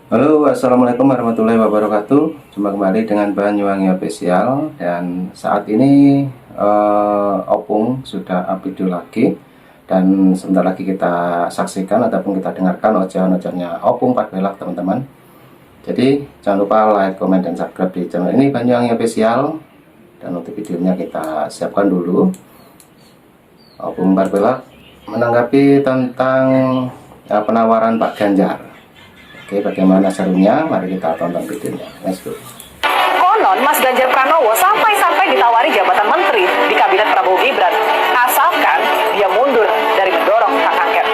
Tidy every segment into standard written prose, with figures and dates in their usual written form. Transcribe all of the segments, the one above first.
Halo, assalamualaikum warahmatullahi wabarakatuh. Jumpa kembali dengan Banyuwangi Official. Dan saat ini Opung sudah up video lagi. Dan sebentar lagi kita saksikan ataupun kita dengarkan ocehan-ocehannya Opung Pak Belak, teman-teman. Jadi jangan lupa like, comment, dan subscribe di channel ini Banyuwangi Official. Dan untuk videonya kita siapkan dulu. Opung Pak Belak menanggapi tentang penawaran Pak Ganjar. Oke, bagaimana serunya? Mari kita tonton videonya. Let's go. Konon Mas Ganjar Pranowo sampai-sampai ditawari jabatan menteri di kabinet Prabowo Gibran, asalkan dia mundur dari mendorong hak angket.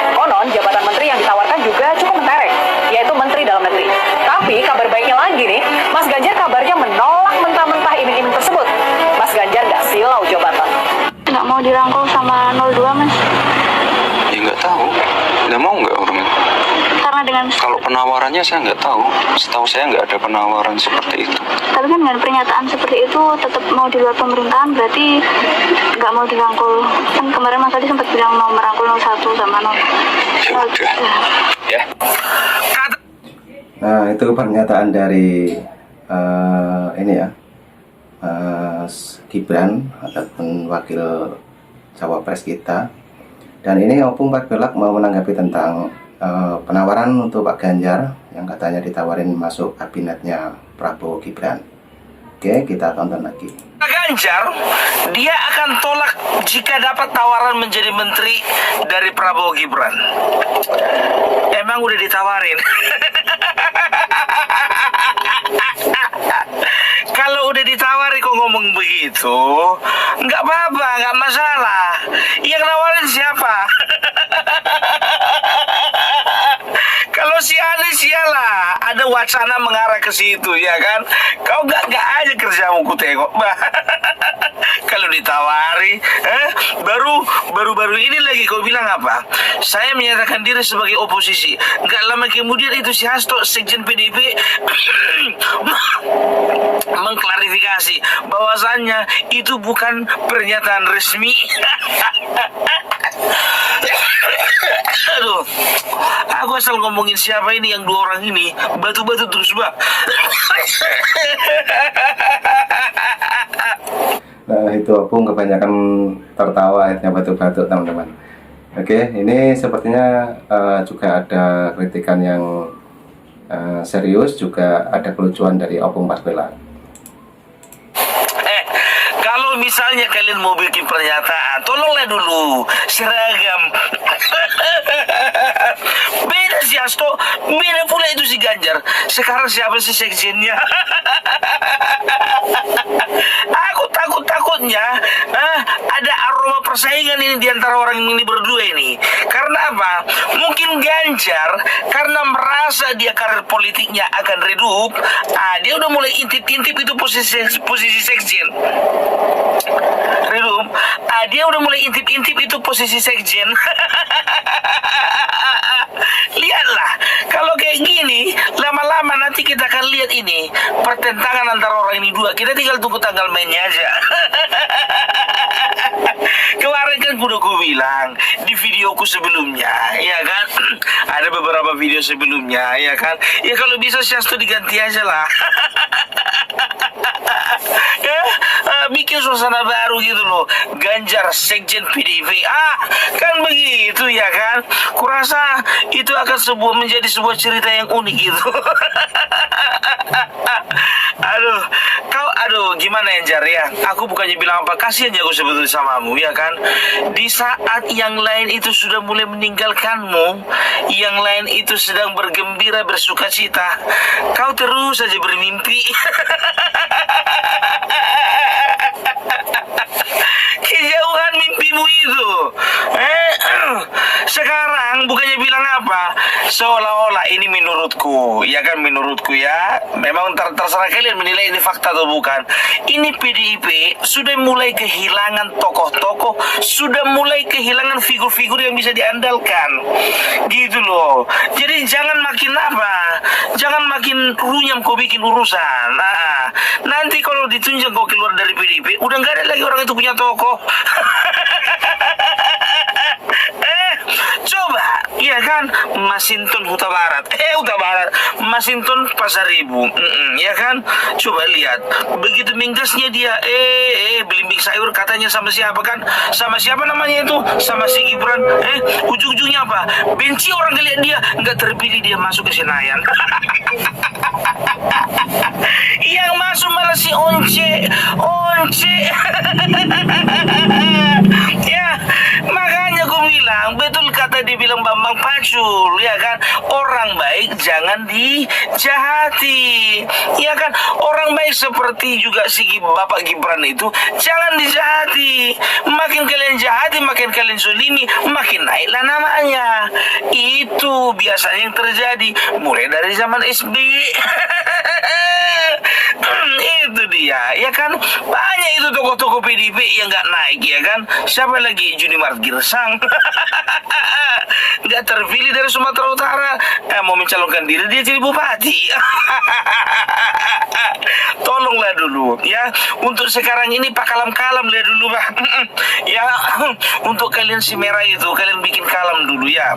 Konon jabatan menteri yang ditawarkan juga cukup mentereng, yaitu Menteri Dalam Negeri. Tapi kabar baiknya lagi nih, Mas Ganjar kabarnya menolak mentah-mentah iming-iming tersebut. Mas Ganjar nggak silau jabatan. Nggak mau dirangkul sama 02, Mas. Ya nggak tahu, nggak mau nggak orangnya. Karena dengan Kalau penawarannya saya nggak tahu, setahu saya nggak ada penawaran seperti itu. tapi kan dengan pernyataan seperti itu tetap mau di luar pemerintahan, berarti nggak mau dirangkul. Kan kemarin Mas tadi sempat bilang mau merangkul 01 sama 0. Ya udah, ya. Nah, itu pernyataan dari ini ya, Mas Gibran ataupun wakil cawapres kita. Dan ini Opung Pak Belak mau menanggapi tentang penawaran untuk Pak Ganjar yang katanya ditawarin masuk kabinetnya Prabowo Gibran. Oke, kita tonton lagi. Pak Ganjar, dia akan tolak jika dapat tawaran menjadi menteri dari Prabowo Gibran. Emang udah ditawarin? Kalau udah ditawari kok ngomong begitu, nggak apa-apa, nggak masalah. Yang nawarin siapa? Kalau si Anies iyalah, ada wacana mengarah ke situ, ya kan? Kau nggak aja kerjamu ku tengok. Kalau ditawari, baru ini lagi kau bilang apa? Saya menyatakan diri sebagai oposisi. Nggak lama kemudian itu si Hasto, sekjen PDIP, mengklarifikasi bahwasannya itu bukan pernyataan resmi. Aduh, aku asal ngomongin siapa ini yang dua orang ini batu-batu terus, Bang. Nah, itu Opung kebanyakan tertawa, akhirnya batuk-batuk, teman-teman. Oke, ini sepertinya juga ada kritikan yang serius, juga ada kelucuan dari Opung Pak Belak. Kalau misalnya kalian mau bikin pernyataan, tolonglah dulu seragam. Beda si Hasto, beda pula itu si Ganjar. Sekarang siapa sih sekjennya? Aku takutnya ada aroma persaingan ini di antara orang ini berdua ini. Karena apa? Mungkin Ganjar karena merasa dia karir politiknya akan redup, dia udah mulai intip-intip itu posisi sekjen. Redup, dia udah mulai intip-intip itu posisi sekjen. Lihatlah, kalau kayak gini, lama-lama nanti kita akan lihat ini pertentangan antara orang ini dua. Kita tinggal tunggu tanggal mainnya aja. Kemarin kan udah gue bilang di videoku sebelumnya, ya kan? Ada beberapa video sebelumnya, ya kan? Ya kalau bisa Syastu diganti aja lah. Bikin suasana baru gitu loh. Ganjar sekjen PDIP, kan begitu ya kan? Kurasa itu akan menjadi sebuah cerita yang unik gitu. Aduh, gimana ya Jar ya? Aku bukannya bilang apa, kasihan ya aku sebetulnya samamu, ya kan? Di saat yang lain itu sudah mulai meninggalkanmu, yang lain itu sedang bergembira, bersuka cita, kau terus saja bermimpi. Kejauhan mimpimu itu. Sekarang bukannya bilang apa, seolah-olah ini menurutku, ya kan, menurutku ya. Memang terserah kalian menilai ini fakta atau bukan. Ini PDIP sudah mulai kehilangan tokoh-tokoh, sudah mulai kehilangan figur-figur yang bisa diandalkan, gitu loh. Jadi jangan makin apa, jangan makin runyam kau bikin urusan. Nanti kalau ditunjuk kau keluar dari PDIP, udah nggak ada lagi orang itu punya tokoh. Coba, iya kan, Masinton Huta Barat. Huta Barat, Masinton Pasaribu, ya kan? Coba lihat, begitu minggasnya dia, belimbing sayur katanya sama siapa kan? Sama siapa namanya itu? Sama si Gibran. Ujung-ujungnya apa? Benci orang ngeliat dia, nggak terpilih dia masuk ke Senayan. Yang masuk malah si Once. Ya, makanya gue bilang, betul kata dibilang Bambang Pacul, ya kan? Orang baik jangan dijahati, ya kan? Orang baik seperti juga si Bapak Gibran itu jangan dijahati. Makin kalian jahati, makin kalian zolimi, makin naiklah namanya. Itu biasanya yang terjadi mulai dari zaman SBY. Itu dia, ya kan? Banyak itu tokoh-tokoh PDIP yang nggak naik, ya kan? Siapa lagi? Junimart Girsang. Nggak terpilih dari Sumatera Utara, mau mencalonkan diri dia jadi bupati. Tolonglah dulu, ya. Untuk sekarang ini Pak Kalam-kalam lihat dulu, Pak. Ya, untuk kalian si merah itu, kalian bikin kalem dulu, ya.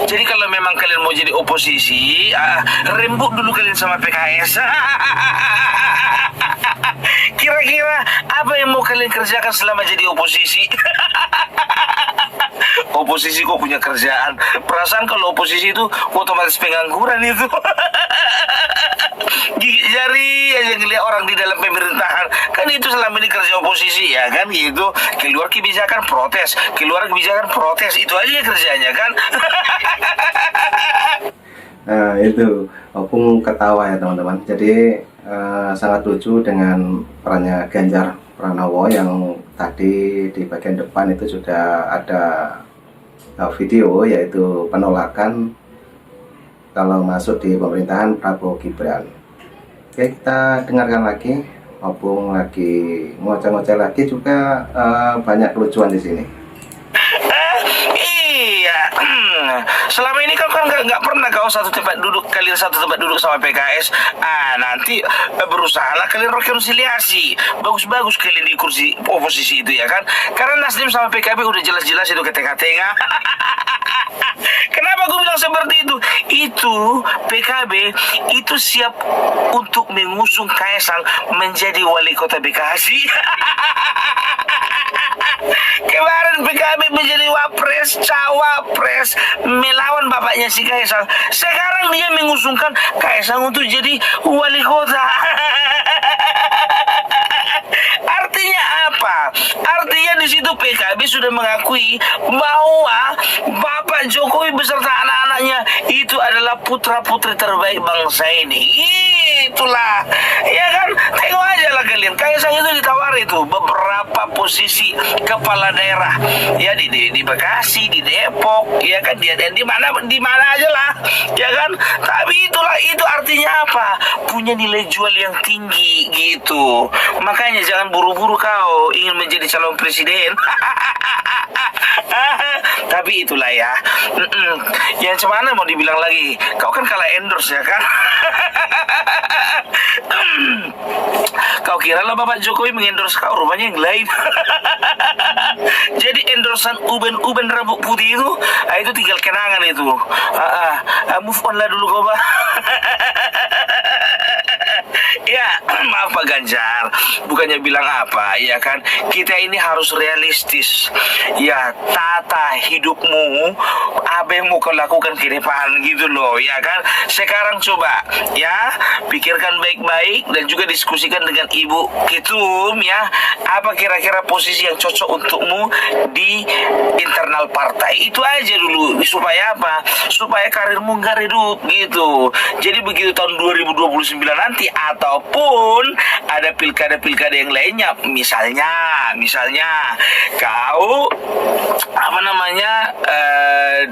Jadi kalau memang kalian mau jadi oposisi, rembuk dulu kalian sama PKS. Kira-kira apa yang mau kalian kerjakan selama jadi oposisi? Oposisi kok punya kerjaan? Perasaan kalau oposisi itu otomatis pengangguran itu. Gigit jari aja ngeliat orang di dalam pemerintahan. Kan itu selama ini kerja oposisi, ya kan gitu. Keluar kebijakan protes, keluar kebijakan protes, itu aja kerjanya kan. Nah itu Opung ketawa ya teman-teman. Jadi sangat lucu dengan perannya Ganjar Pranowo yang tadi di bagian depan itu sudah ada video, yaitu penolakan kalau masuk di pemerintahan Prabowo Gibran. Oke, kita dengarkan lagi. Opung lagi ngoceh-ngoceh lagi juga, banyak kelucuan di sini. Iya, selama ini kau kan nggak pernah kau kalian satu tempat duduk sama PKS. Nanti berusahalah kalian rekonsiliasi. Bagus-bagus kalian di kursi oposisi itu, ya kan? Karena Nasdem sama PKB udah jelas-jelas itu ke tengah-tengah. Kenapa gue bilang seperti itu? Itu PKB itu siap untuk mengusung Kaisang menjadi wali kota Bekasi. Kemarin PKB menjadi wapres, cawapres, melawan bapaknya si Kaisang. Sekarang dia mengusungkan Kaisang untuk jadi wali kota. Artinya apa? Artinya di situ PKB sudah mengakui bahwa Bapak Jokowi beserta anak-anaknya itu adalah putra-putri terbaik bangsa ini. Itulah, ya kan? Tengok aja lah kalian. Kaisang itu ditawari itu beberapa posisi kepala daerah, ya di Bekasi, di Depok, ya kan? Dia di mana aja lah, ya kan? Tapi itu artinya apa? Punya nilai jual yang tinggi gitu. Makanya jangan buru-buru kau ingin menjadi calon presiden. Tapi itulah ya. Yang mana mau dibilang lagi? Kau kan kalah endorse, ya kan? Kau kira lah Bapak Jokowi mengendorse kau, rupanya yang lain. Jadi endorsan uben rambut putih itu tinggal kenangan itu. Move on lah dulu kau, Pak. Ya, maaf Pak Ganjar, bukannya bilang apa, ya kan? Kita ini harus realistis. Ya, tata hidupmu, apa yang mau kau lakukan ke depan gitu loh, ya kan? Sekarang coba, ya, pikirkan baik-baik dan juga diskusikan dengan Ibu Ketum, ya. Apa kira-kira posisi yang cocok untukmu di internal partai? Itu aja dulu, supaya apa? Supaya karirmu nggak redup gitu. Jadi begitu tahun 2029 nanti ataupun ada pilkada-pilkada yang lainnya, misalnya kau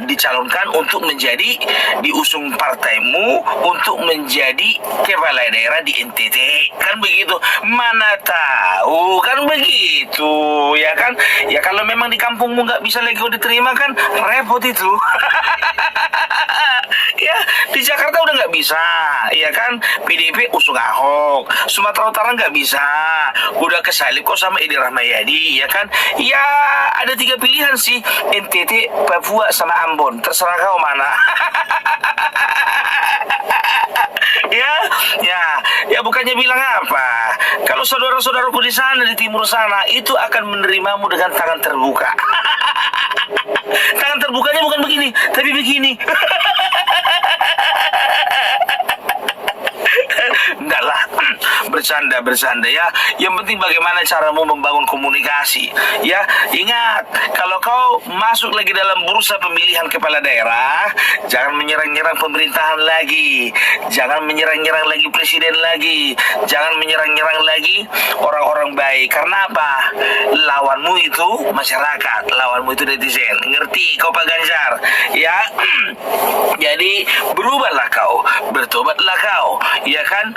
dicalonkan untuk menjadi diusung partaimu untuk menjadi kepala daerah di NTT, kan begitu? Mana tahu kan begitu, ya kan? Ya kalau memang di kampungmu nggak bisa lagi kau diterima kan repot itu. Ya di Jakarta udah nggak bisa, ya kan? PDIP usung Ahok, Sumatera Utara nggak bisa, udah kesalip kok sama Edi Rahmayadi, ya kan? Ya ada 3 pilihan sih, NTT, Papua sama Ambon, terserah kau mana. Ya bukannya bilang apa? Kalau saudara-saudaraku di sana di timur sana itu akan menerimamu dengan tangan terbuka. Tangan terbukanya bukan begini, tapi begini. Enggak lah, bercanda ya. Yang penting bagaimana caramu membangun komunikasi. Ya, ingat, kalau kau masuk lagi dalam bursa pemilihan kepala daerah, jangan menyerang-nyerang pemerintahan lagi, jangan menyerang-nyerang lagi presiden lagi, jangan menyerang-nyerang lagi orang-orang baik. Karena apa? Lawanmu itu masyarakat, lawanmu itu netizen. Ngerti kau Pak Ganjar? Ya, jadi berubahlah kau, bertobatlah kau, ya kan?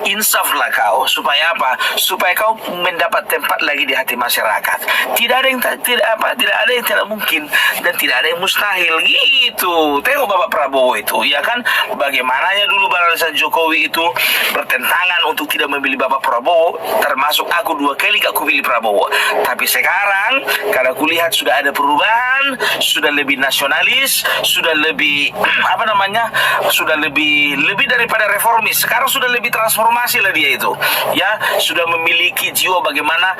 Insaflah kau, supaya apa? Supaya kau mendapat tempat lagi di hati masyarakat. Tidak ada yang tidak mungkin dan tidak ada yang mustahil gitu. Tengok Bapak Prabowo itu, ya kan? Bagaimananya dulu barisan Jokowi itu bertentangan untuk tidak memilih Bapak Prabowo, termasuk aku 2 kali gak aku pilih Prabowo. Tapi sekarang karena aku lihat sudah ada perubahan, sudah lebih nasionalis, sudah lebih sudah lebih daripada reformis. Sekarang sudah lebih transformasi lah dia itu, ya, sudah memiliki jiwa bagaimana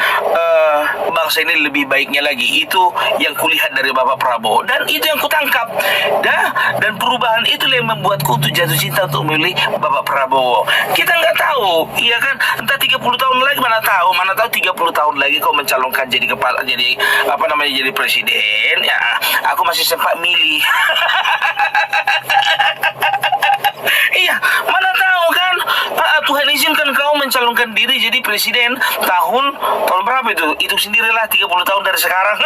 bangsa ini lebih baiknya lagi. Itu yang kulihat dari Bapak Prabowo dan itu yang kutangkap. Dan perubahan itulah yang membuatku untuk jatuh cinta untuk memilih Bapak Prabowo. Kita nggak tahu, iya kan? Entah 30 tahun lagi mana tahu 30 tahun lagi kau mencalonkan jadi jadi presiden. Ya, aku masih sempat milih. Iya, mana tahu kan? Tuhan izinkan kau mencalonkan diri jadi presiden tahun berapa itu? Itu sendirilah 30 tahun dari sekarang.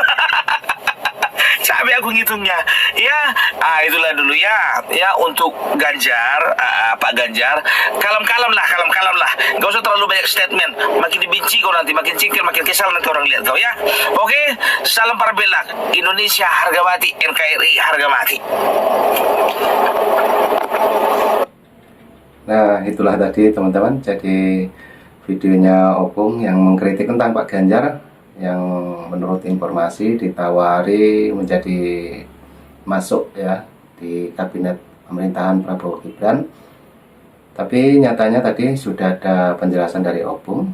Capek aku ngitungnya. Ya, itulah dulu ya. Ya, untuk Ganjar, Pak Ganjar, kalem-kalem lah. Gak usah terlalu banyak statement. Makin dibenci kau nanti, makin cingkir, makin kesal nanti orang lihat kau ya. Oke, salam Parabellak. Indonesia harga mati, NKRI harga mati. Nah, itulah tadi teman-teman, jadi videonya Opung yang mengkritik tentang Pak Ganjar yang menurut informasi ditawari menjadi masuk ya di kabinet pemerintahan Prabowo Gibran. Tapi nyatanya tadi sudah ada penjelasan dari Opung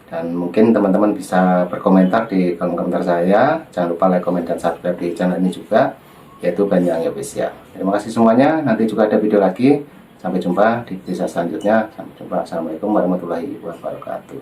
dan mungkin teman-teman bisa berkomentar di kolom komentar saya. Jangan lupa like, komen, dan subscribe di channel ini juga, yaitu Banyuwangi Official. Terima kasih semuanya, nanti juga ada video lagi. Sampai jumpa di video selanjutnya. Sampai jumpa. Assalamualaikum warahmatullahi wabarakatuh.